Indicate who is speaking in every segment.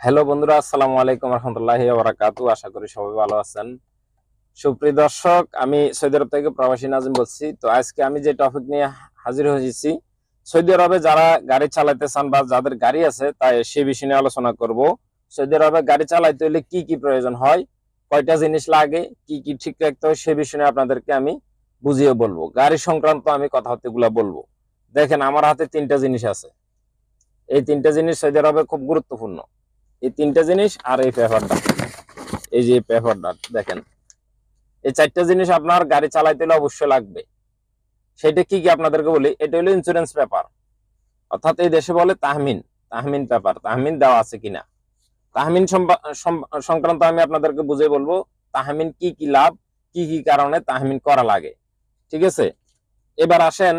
Speaker 1: Hello বন্ধুরা, আসসালামু আলাইকুম রহমতুল্লাহি ওয়া বারাকাতুহু। আশা করি সবাই ভালো আছেন। সুপ্রিয় দর্শক, আমি সৌদি আরব থেকে প্রবাসী নাজিম বলছি। তো আজকে আমি যে টপিক নিয়ে হাজির হয়েছি, সৌদি আরবে যারা গাড়ি চালাতে চান বা যাদের গাড়ি আছে তাই সে বিষয় নিয়ে আলোচনা করব। সৌদি আরবে গাড়ি চালাইতে হলে কি কি প্রয়োজন হয়, কয়টা জিনিস লাগে, কি কি ঠিক রাখতে হয়, সে বিষয় নিয়ে আপনাদেরকে আমি বুঝিয়ে বলবো। গাড়ি সংক্রান্ত আমি কথাবার্তাগুলো বলবো। দেখেন, আমার হাতে তিনটা জিনিস আছে। এই তিনটা জিনিস সৌদি আরবে খুব গুরুত্বপূর্ণ। এই তিনটা জিনিস আর এই পেপারটা, এই যে পেপারটা দেখেন, এই চারটা জিনিস আপনার গাড়ি চালাইতে হলে অবশ্যই লাগবে। সেটা কি কি আপনাদেরকে বলি। এটা হলো ইন্স্যুরেন্স পেপার, অর্থাৎ এই দেশে বলে তাহমিন। তাহমিন পেপার, তাহমিন দেওয়া আছে কিনা, তাহমিন সংক্রান্ত আমি আপনাদেরকে বুঝে বলবো। তাহমিন কি কি লাভ, কি কি কারণে তাহমিন করা লাগে, ঠিক আছে। এবার আসেন,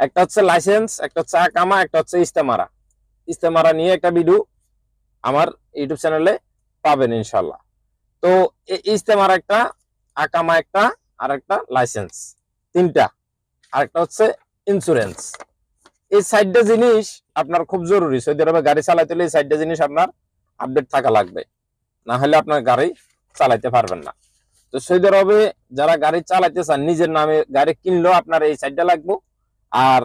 Speaker 1: একটা হচ্ছে লাইসেন্স, একটা হচ্ছে আকামা, একটা হচ্ছে ইস্তেমারা। ইস্তেমারা নিয়ে একটা ভিডিও আমার ইউটিউব চ্যানেলে পাবেন ইনশাল্লাহ। তো ইস্তেমার একটা, আকামা একটা, আর একটা লাইসেন্স, তিনটা। আরেকটা হচ্ছে ইন্স্যুরেন্স। এই চারটা জিনিস আপনার খুব জরুরি। সৌদি আরবে গাড়ি চালাইতে হলে এই চারটা জিনিস আপনার আপডেট থাকা লাগবে, না হলে আপনার গাড়ি চালাইতে পারবেন না। তো সৌদি আরবে যারা গাড়ি চালাইতে চান, নিজের নামে গাড়ি কিনলেও আপনার এই চারটা লাগবে। আর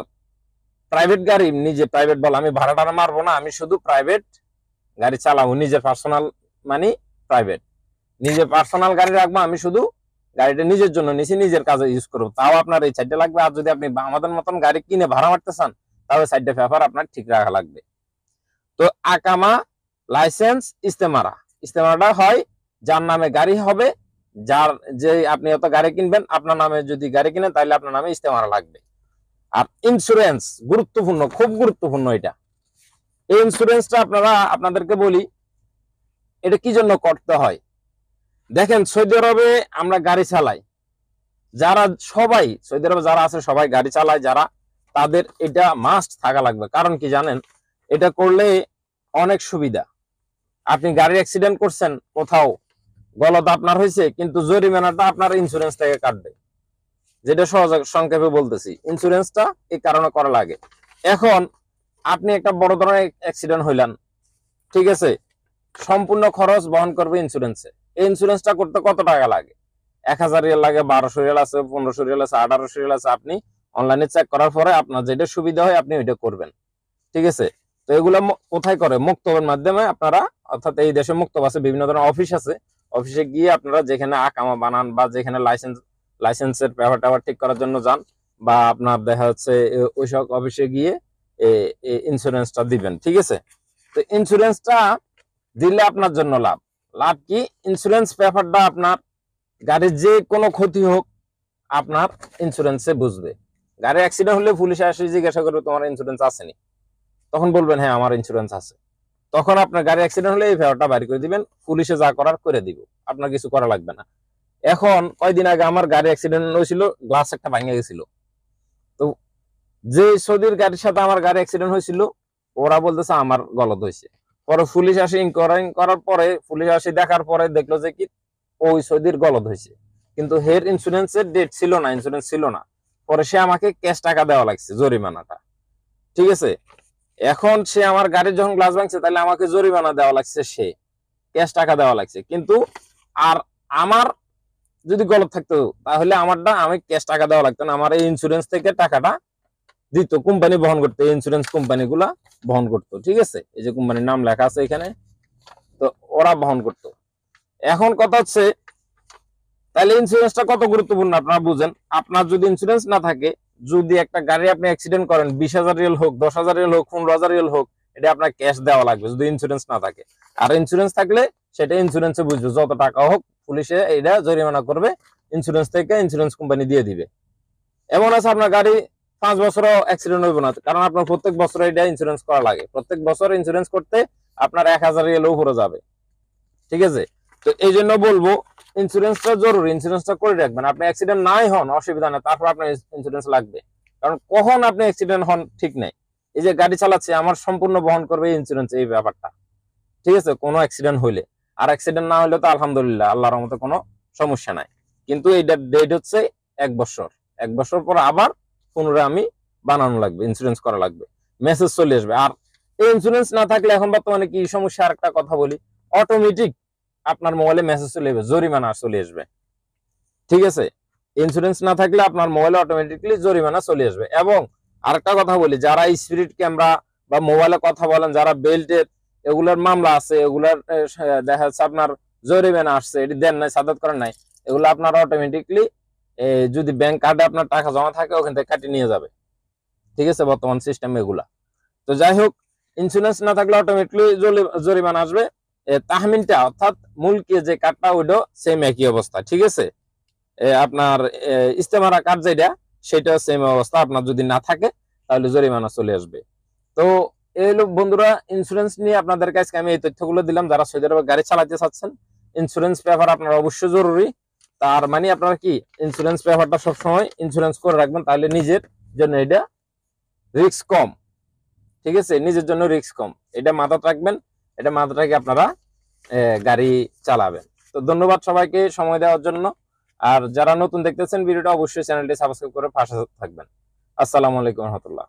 Speaker 1: প্রাইভেট গাড়ি, নিজে প্রাইভেট বল, আমি ভাড়াটা মারবো না, আমি শুধু প্রাইভেট গাড়ি চালাবো, নিজের পার্সোনাল, মানে প্রাইভেট, নিজের পার্সোনাল গাড়ি রাখবো, আমি শুধু গাড়িটা নিজের জন্য নিছি, নিজের কাজে ইউজ করবো, তাও আপনার এই চারটা লাগবে। আর যদি আপনি আমাদের মতন গাড়ি কিনে ভাড়া মারতে চান, তাহলে চারটা পেপার আপনার ঠিক রাখা লাগবে। তো আকামা, লাইসেন্স, ইস্তেমারা। ইস্তেমারাটা হয় যার নামে গাড়ি হবে, যার যে আপনি অত গাড়ি কিনবেন, আপনার নামে যদি গাড়ি কিনেন তাহলে আপনার নামে ইস্তেমারা লাগবে। আর ইন্স্যুরেন্স গুরুত্বপূর্ণ, খুব গুরুত্বপূর্ণ এটা। এই ইন্স্যুরেন্সটা আপনাদেরকে বলি, এটা কি জন্য করতে হয়। দেখেন, সৌদি আরবে আমরা গাড়ি চালাই, যারা সবাই সৌদি আরবে যারা আছে সবাই গাড়ি চালায় যারা, তাদের এটা মাস্ট থাকা লাগবে। কারণ কি জানেন, এটা করলে অনেক সুবিধা। আপনি গাড়ি অ্যাক্সিডেন্ট করছেন কোথাও, গলত আপনার হয়েছে, কিন্তু জরিমানাটা আপনার ইন্স্যুরেন্স থেকে কাটবে। যেটা সহজ সংক্ষেপে বলতেছি, ইন্স্যুরেন্সটা এই কারণে করা লাগে। এখন আপনি একটা বড় ধরনের অ্যাক্সিডেন্ট হইলেন, ঠিক আছে, সম্পূর্ণ খরচ বহন করবে ইন্স্যুরেন্সে। এই ইন্স্যুরেন্সটা করতে কত টাকা লাগে? 1000 রিয়াল লাগে, 1200 রিয়াল আছে, 1500 রিয়াল আছে, 1800 রিয়াল আছে। আপনি অনলাইনে চেক করার পরে আপনার যেটা সুবিধা হয় আপনি ওইটা করবেন, ঠিক আছে। তো এগুলো কোথায় করে? মুক্তবের মাধ্যমে আপনারা, অর্থাৎ এই দেশে মুক্তব আছে, বিভিন্ন ধরনের অফিস আছে। অফিসে গিয়ে আপনারা যেখানে আকামা বানান বা যেখানে লাইসেন্সের পেপার টেপার ঠিক করার জন্য যান, বা আপনার দেখা যাচ্ছে ওইসব অফিসে গিয়ে ইন্স্যুরেন্সটা দিবেন, ঠিক আছে। তো ইন্স্যুরেন্সটা দিলে আপনার জন্য লাভ। লাভ কি? ইন্স্যুরেন্স পেপারটা আপনার গাড়ির যে কোনো ক্ষতি হোক আপনার ইন্স্যুরেন্সে বুঝবে। গাড়ি অ্যাক্সিডেন্ট হলে পুলিশে আসে জিজ্ঞাসা করবে তোমার ইন্স্যুরেন্স আসেনি, তখন বলবেন হ্যাঁ আমার ইন্স্যুরেন্স আছে। তখন আপনার গাড়ি অ্যাক্সিডেন্ট হলে এই পেপারটা বাইর করে দিবেন, পুলিশে যা করার করে দিব, আপনার কিছু করা লাগবে না। এখন কয়দিন আগে আমার গাড়ি অ্যাক্সিডেন্ট হয়েছিল, গ্লাস একটা ভাঙে গেছিল। তো যে সৌদির গাড়ির সাথে আমার গাড়ি অ্যাক্সিডেন্ট হয়েছিল, ওরা বলতেছে আমার গলত হয়েছে। পরে পুলিশ আসে, ইনকোয়ারি করার পরে, পুলিশ আসে দেখার পরে দেখলো যে কি ওই সৌদির গলত হয়েছে, কিন্তু হের ইন্স্যুরেন্সের ডেট ছিল না, ইন্স্যুরেন্স ছিল না। পরে সে আমাকে ক্যাশ টাকা দেওয়া লাগছে, জরিমানাটা, ঠিক আছে। এখন সে আমার গাড়ির যখন গ্লাস ভাঙছে, তাহলে আমাকে জরিমানা দেওয়া লাগছে, সে ক্যাশ টাকা দেওয়া লাগছে। কিন্তু আর আমার যদি গলত থাকতো তাহলে আমারটা, আমি ক্যাশ টাকা দেওয়া লাগতো না, আমার এই ইন্স্যুরেন্স থেকে টাকাটা দিত, কোম্পানি বহন করতো, ইন্স্যুরেন্স কোম্পানি গুলা বহন করতো, ঠিক আছে। এই যে কোম্পানির নাম লেখা আছে এখানে, তো ওরা বহন করতো। এখন কথা হচ্ছে, তাহলে ইন্স্যুরেন্সটা কত গুরুত্বপূর্ণ আপনারা বুঝেন। আপনার যদি ইন্স্যুরেন্স না থাকে, যদি একটা গাড়ি আপনি অ্যাক্সিডেন্ট করেন, 20,000 রিয়াল হোক, 10,000 রিয়াল হোক, 15,000 রিয়াল হোক, এটা আপনার ক্যাশ দেওয়া লাগবে যদি ইন্স্যুরেন্স না থাকে। আর ইন্স্যুরেন্স থাকলে সেটা ইন্স্যুরেন্সে বুঝবে, যত টাকা হোক পুলিশে এটা জরিমানা করবে, ইন্স্যুরেন্স থেকে ইন্স্যুরেন্স কোম্পানি দিয়ে দিবে। এমন আছে আপনার গাড়ি 5 বছরও অ্যাক্সিডেন্ট হইব না, কারণ আপনার প্রত্যেক বছর এটা ইন্স্যুরেন্স করা লাগে। প্রত্যেক বছর ইন্স্যুরেন্স করতে আপনার 1000 রিয়াল উপরে যাবে, ঠিক আছে। তো এই জন্য বলবো, ইন্স্যুরেন্সটা জরুরি, ইন্স্যুরেন্সটা করে রাখবেন। আপনি অ্যাক্সিডেন্ট নাই হন অসুবিধা নেই, তারপর আপনার ইন্স্যুরেন্স লাগবে। কারণ কখন আপনি অ্যাক্সিডেন্ট হন ঠিক নেই। এই যে গাড়ি চালাচ্ছে, আমার সম্পূর্ণ বহন করবে ইন্স্যুরেন্স এই ব্যাপারটা, ঠিক আছে, কোনো অ্যাক্সিডেন্ট হইলে। আর অ্যাক্সিডেন্ট না হইলে তো আলহামদুলিল্লাহ, আল্লাহর রহমতে কোনো সমস্যা নাই। কিন্তু এইটার ডেট হচ্ছে 1 বছর। 1 বছর পর আবার পুনরায় আমি বানানো লাগবে, ইন্স্যুরেন্স করা লাগবে, মেসেজ চলে আসবে। আর এই ইন্স্যুরেন্স না থাকলে এখন বর্তমানে কি সমস্যা, আর একটা কথা বলি, অটোমেটিক আপনার মোবাইলে মেসেজ চলে যাবে, জরিমানা চলে আসবে। ঠিক আছে, ইন্স্যুরেন্স না থাকলে আপনার মোবাইলে অটোমেটিকলি জরিমানা চলে আসবে। এবং আরেকটা কথা বলি, যারা স্পিরিট ক্যামেরা বা মোবাইলে কথা বলেন, যারা বেল্টের এগুলোর মামলা আছে, এগুলার দেখা যাচ্ছে আপনার জরিমানা আসছে, এটি দেন নাই, সাদাত করেন নাই, এগুলো আপনার অটোমেটিকলি যদি ব্যাংক কার্ডে আপনার টাকা জমা থাকে ওখান থেকে কাটিয়ে নিয়ে যাবে। ঠিক আছে, বর্তমান সিস্টেম এগুলা। তো যাই হোক, ইন্স্যুরেন্স না থাকলে অটোমেটিকলি জরিমানা আসবে। তাহমিনটা অর্থাৎ মূলকে যে কার্ডটা ওইটা সেম একই অবস্থা। ঠিক আছে, আপনার ইস্তেমারা কার্ড যেটা সেটা সেম অবস্থা, আপনার যদি না থাকে তাহলে জরিমানা চলে আসবে। তো এই হলো বন্ধুরা ইন্স্যুরেন্স নিয়ে আপনাদের কাছে আমি এই তথ্যগুলো দিলাম। যারা সৌদি আরবে গাড়ি চালাতে চাচ্ছেন, ইন্স্যুরেন্স পেপার আপনার অবশ্যই জরুরি। তার মানে আপনারা কি ইন্স্যুরেন্স পেপারটা সবসময় ইন্স্যুরেন্স করে রাখবেন, তাহলে নিজের জন্য এটা রিস্ক কম। ঠিক আছে, নিজের জন্য রিস্ক কম, এটা মাথায় রাখবেন। এটা মাথায় রেখে আপনারা গাড়ি চালাবেন। তো ধন্যবাদ সবাইকে সময় দেওয়ার জন্য। আর যারা নতুন দেখতেছেন ভিডিওটা, অবশ্যই চ্যানেলটি সাবস্ক্রাইব করে পাশে থাকবেন। আসসালামু আলাইকুম রহমতুল্লাহ।